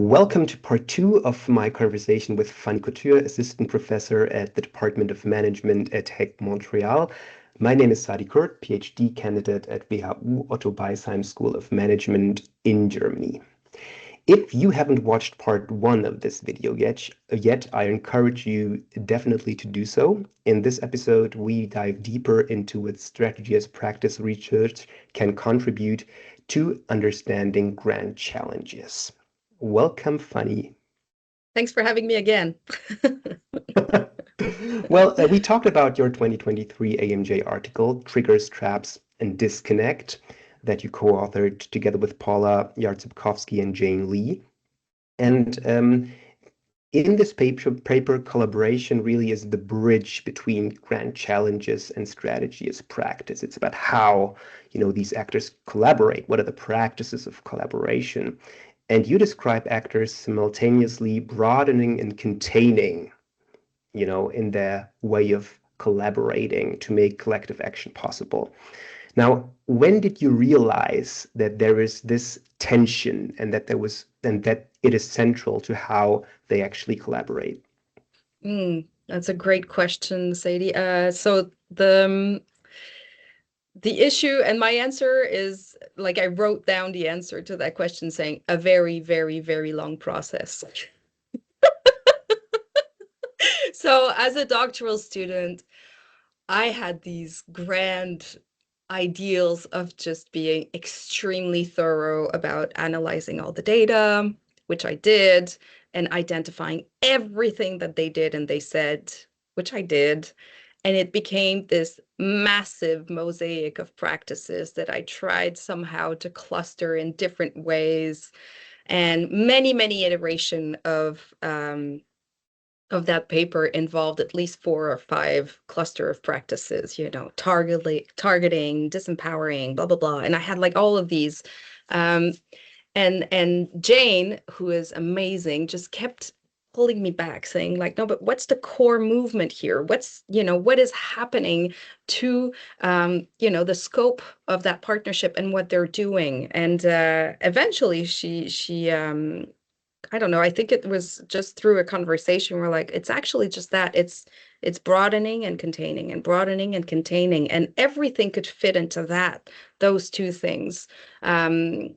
Welcome to part two of my conversation with Fannie Couture, assistant professor at the Department of Management at Montréal. My name is Sadi, PhD candidate at WHU Otto Beisheim School of Management in Germany. If you haven't watched part one of this video yet, I encourage you definitely to do so. In this episode, we dive deeper into what strategy as practice research can contribute to understanding grand challenges. Welcome, Fannie. Thanks for having me again. Well, we talked about your 2023 AMJ article, Triggers, Traps, and Disconnect, that you co-authored together with Paula, Jarzabkowski, and Jane Lee. And in this paper, collaboration really is the bridge between grand challenges and strategy as practice. It's about how, these actors collaborate. What are the practices of collaboration? And you describe actors simultaneously broadening and containing, in their way of collaborating to make collective action possible. Now, when did you realize that there is this tension and that it is central to how they actually collaborate? That's a great question, Sadie. So the issue and my answer is, like, I wrote down the answer to that question saying a very, very, very long process. So as a doctoral student, I had these grand ideals of just being extremely thorough about analyzing all the data, which I did, and identifying everything that they did and they said, which I did. And it became this massive mosaic of practices that I tried somehow to cluster in different ways, and many, many iteration of that paper involved at least 4 or 5 cluster of practices, targeting, disempowering, blah, blah, blah. And I had like all of these. And Jane, who is amazing, just kept pulling me back, saying like, no, but what's the core movement here? What is happening to, the scope of that partnership and what they're doing? And eventually she I don't know. I think it was just through a conversation. We're like, it's actually just that. It's broadening and containing and broadening and containing, and everything could fit into those two things. And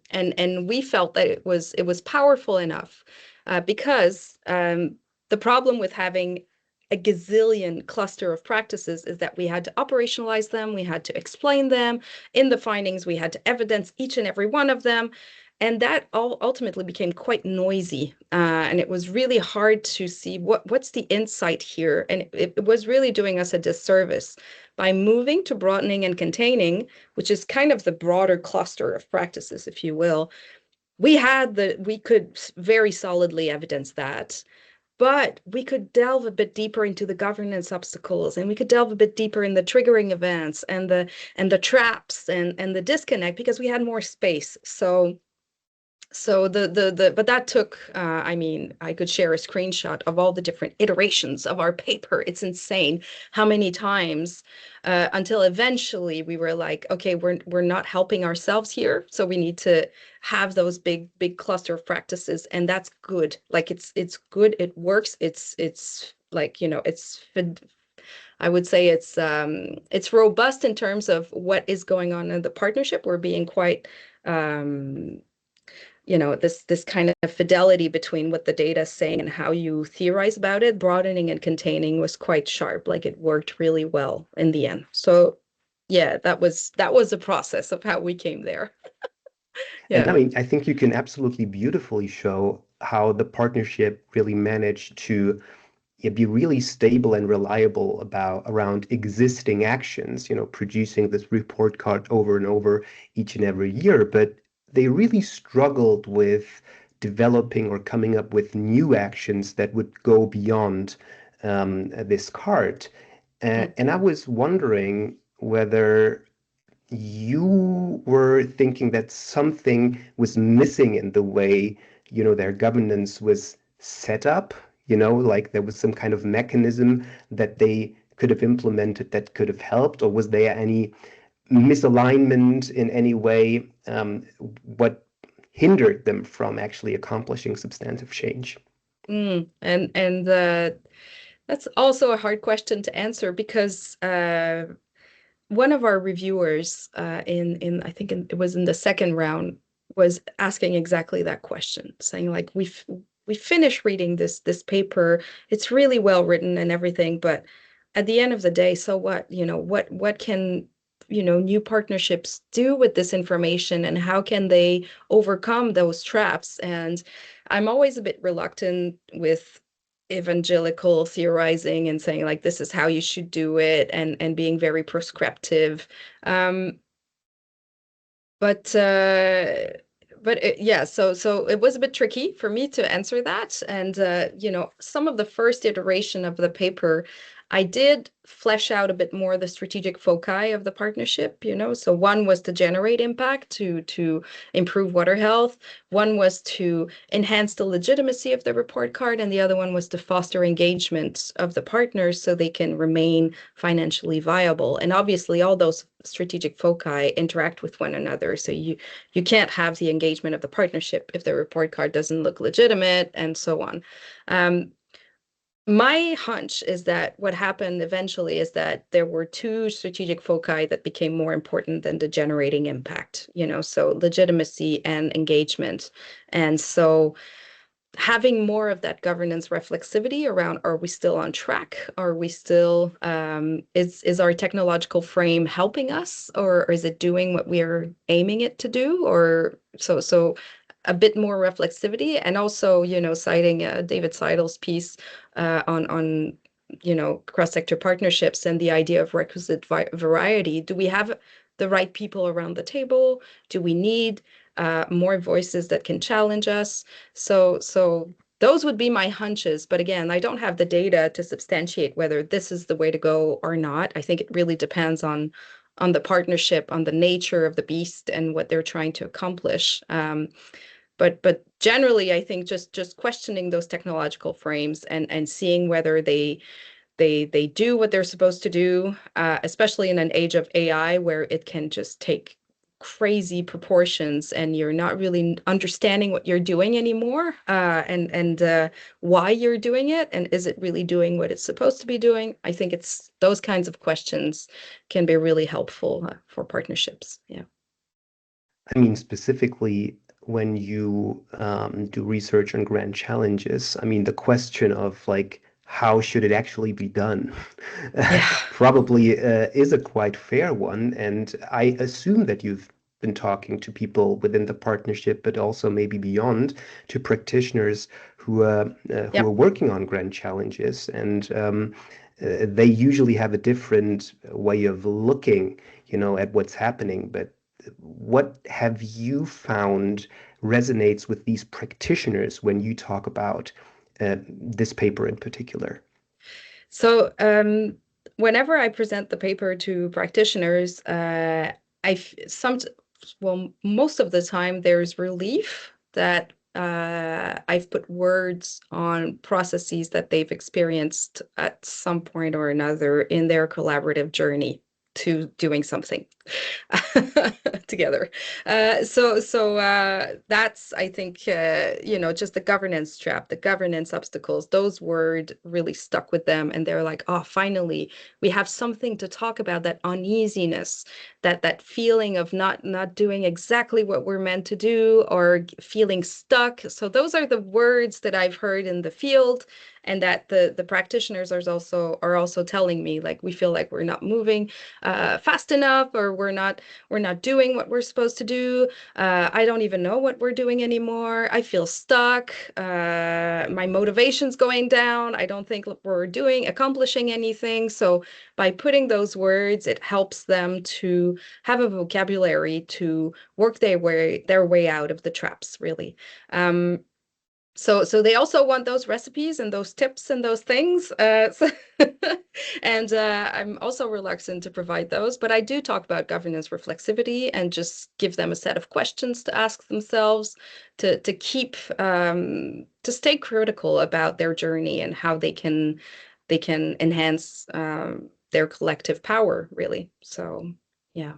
we felt that it was powerful enough, because the problem with having a gazillion cluster of practices is that we had to operationalize them, we had to explain them. In the findings, we had to evidence each and every one of them. And that all ultimately became quite noisy, and it was really hard to see what's the insight here. And it was really doing us a disservice by moving to broadening and containing, which is kind of the broader cluster of practices, if you will. We could very solidly evidence that, but we could delve a bit deeper into the governance obstacles, and we could delve a bit deeper in the triggering events and the traps and the disconnect, because we had more space. So but that took, I could share a screenshot of all the different iterations of our paper. It's insane how many times, until eventually we were like, okay, we're not helping ourselves here, so we need to have those big cluster of practices, and that's good. Like it's good, it works. It's like, I would say it's robust in terms of what is going on in the partnership. We're being quite this kind of fidelity between what the data is saying and how you theorize about it. Broadening and containing was quite sharp. Like it worked really well in the end. So yeah, that was a process of how we came there. And Yeah. I think you can absolutely beautifully show how the partnership really managed to be really stable and reliable around existing actions, producing this report card over and over each and every year. But they really struggled with developing or coming up with new actions that would go beyond this card. And I was wondering whether you were thinking that something was missing in the way, their governance was set up, like there was some kind of mechanism that they could have implemented that could have helped, or was there any misalignment in any way? What hindered them from actually accomplishing substantive change? And that's also a hard question to answer because one of our reviewers I think it was in the second round was asking exactly that question, saying like we finished reading this paper. It's really well written and everything, but at the end of the day, so what? What can new partnerships do with this information, and how can they overcome those traps? And I'm always a bit reluctant with evangelical theorizing and saying like this is how you should do it, and being very prescriptive. Um, but yeah, so it was a bit tricky for me to answer that. And some of the first iteration of the paper, I did flesh out a bit more the strategic foci of the partnership. So one was to generate impact, to improve water health. One was to enhance the legitimacy of the report card, and the other one was to foster engagement of the partners so they can remain financially viable. And obviously, all those strategic foci interact with one another. So you can't have the engagement of the partnership if the report card doesn't look legitimate, and so on. My hunch is that what happened eventually is that there were two strategic foci that became more important than the generating impact, so legitimacy and engagement. And so having more of that governance reflexivity around, are we still on track? Are we still, is our technological frame helping us, or is it doing what we are aiming it to do? Or so a bit more reflexivity, and also, citing David Seidel's piece on cross-sector partnerships and the idea of requisite variety. Do we have the right people around the table? Do we need more voices that can challenge us? So those would be my hunches. But again, I don't have the data to substantiate whether this is the way to go or not. I think it really depends on the partnership, on the nature of the beast, and what they're trying to accomplish. But generally, I think just questioning those technological frames and seeing whether they do what they're supposed to do, especially in an age of AI where it can just take crazy proportions and you're not really understanding what you're doing anymore, and why you're doing it, and is it really doing what it's supposed to be doing? I think it's those kinds of questions can be really helpful for partnerships. Yeah. I mean, specifically when you do research on grand challenges, I mean, the question of like, how should it actually be done Yeah. probably is a quite fair one. And I assume that you've been talking to people within the partnership, but also maybe beyond, to practitioners who Yep. are working on grand challenges. And they usually have a different way of looking, at what's happening. But what have you found resonates with these practitioners when you talk about this paper in particular? So whenever I present the paper to practitioners, some, well, most of the time there's relief that I've put words on processes that they've experienced at some point or another in their collaborative journey to doing something together. So that's, I think, just the governance trap, the governance obstacles, those words really stuck with them. And they're like, oh, finally, we have something to talk about, that uneasiness, that feeling of not doing exactly what we're meant to do, or feeling stuck. So those are the words that I've heard in the field, and that the practitioners are also telling me, like, we feel like we're not moving fast enough, or we're not doing what we're supposed to do. I don't even know what we're doing anymore. I feel stuck. My motivation's going down. I don't think we're accomplishing anything. So by putting those words, it helps them to have a vocabulary to work their way out of the traps, really. So they also want those recipes and those tips and those things. And I'm also reluctant to provide those, but I do talk about governance reflexivity and just give them a set of questions to ask themselves, to keep to stay critical about their journey and how they can enhance their collective power, really. So yeah.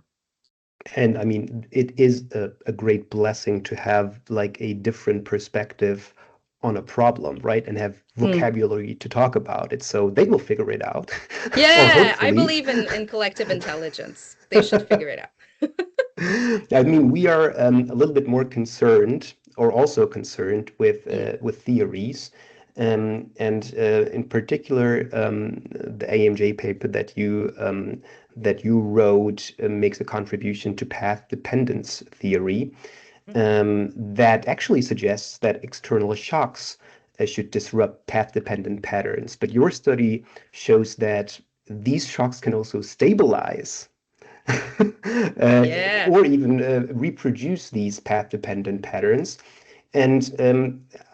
And I mean, it is a great blessing to have like a different perspective on a problem, right? And have Mm. vocabulary to talk about it. So they will figure it out, or Yeah, I hopefully. believe in collective intelligence. They should figure it out. I mean, we are a little bit more concerned, or also concerned Mm. with theories, and in particular, the AMJ paper that you wrote makes a contribution to path dependence theory, that actually suggests that external shocks should disrupt path-dependent patterns. But your study shows that these shocks can also stabilize uh, Yeah. or even reproduce these path-dependent patterns. And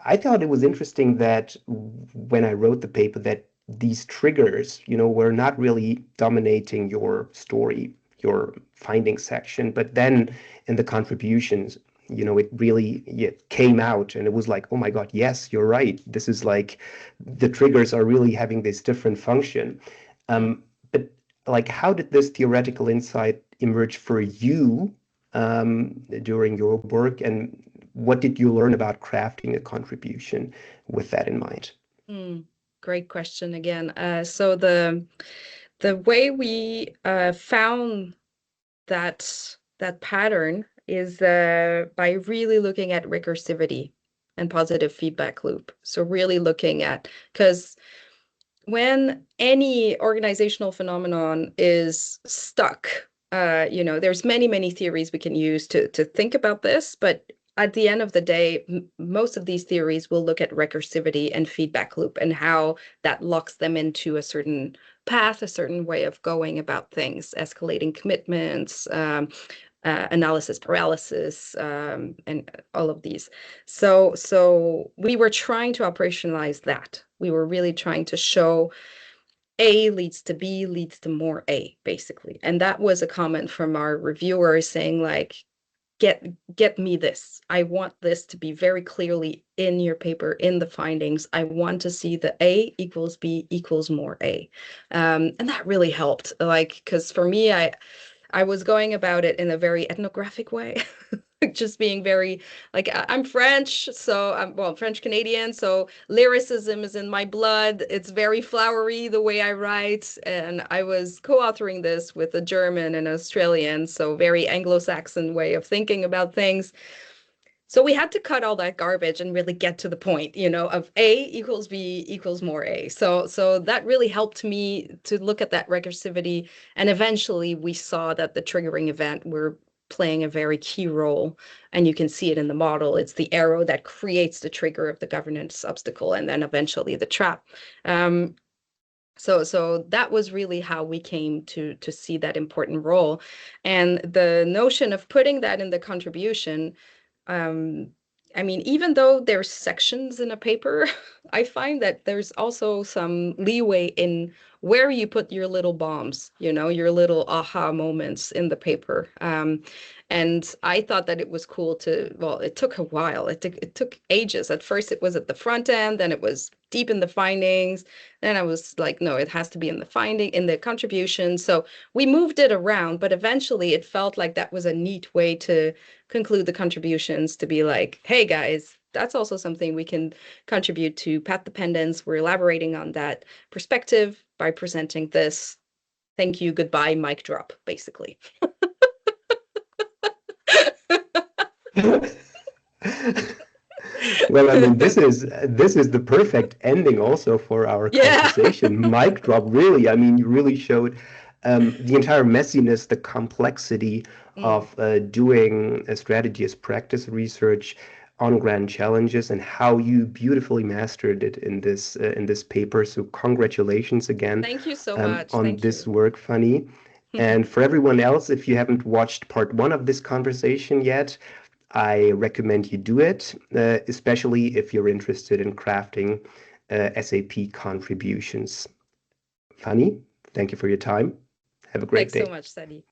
I thought it was interesting that when I wrote the paper, that these triggers, were not really dominating your story, your findings section, but then in the contributions, it really, yeah, came out, and it was like, oh my God, yes, you're right. This is like the triggers are really having this different function. Mm. But like, how did this theoretical insight emerge for you during your work, and what did you learn about crafting a contribution with that in mind? Mm. Great question again. So the way we found that pattern is by really looking at recursivity and positive feedback loop. So really looking at, because when any organizational phenomenon is stuck, there's many theories we can use to think about this, but at the end of the day, most of these theories will look at recursivity and feedback loop and how that locks them into a certain path, a certain way of going about things, escalating commitments, analysis paralysis, and all of these. So we were trying to operationalize that. We were really trying to show A leads to B leads to more A, basically. And that was a comment from our reviewer saying, like, get me this. I want this to be very clearly in your paper, in the findings. I want to see the A equals B equals more A. And that really helped. Like, because for me, I was going about it in a very ethnographic way, just being very like I'm French, so I'm French Canadian, so lyricism is in my blood. It's very flowery the way I write, and I was co-authoring this with a German and Australian, so very Anglo-Saxon way of thinking about things. So we had to cut all that garbage and really get to the point, of A equals B equals more A. So that really helped me to look at that recursivity. And eventually we saw that the triggering event were playing a very key role. And you can see it in the model. It's the arrow that creates the trigger of the governance obstacle and then eventually the trap. So that was really how we came to see that important role. And the notion of putting that in the contribution, um, I mean, even though there's sections in a paper, I find that there's also some leeway in where you put your little bombs, your little aha moments in the paper. And I thought that it was cool well, it took a while. It took ages. At first, it was at the front end, then it was deep in the findings. Then I was like, no, it has to be in the contribution. So we moved it around, but eventually it felt like that was a neat way to conclude the contributions, to be like, hey guys, that's also something we can contribute to path dependence. We're elaborating on that perspective by presenting this. Thank you, goodbye, mic drop, basically. Well, I mean, this is the perfect ending also for our Yeah. conversation. Mic drop, really. I mean, you really showed the entire messiness, the complexity Mm. of doing a strategy as practice research on grand challenges, and how you beautifully mastered it in this paper. So congratulations again Thank you so much. on Thank this you. work, Fanny. And for everyone else, if you haven't watched part one of this conversation yet, I recommend you do it, especially if you're interested in crafting SAP contributions. Fanny, thank you for your time. Have a great Thanks so day. much, Sadi.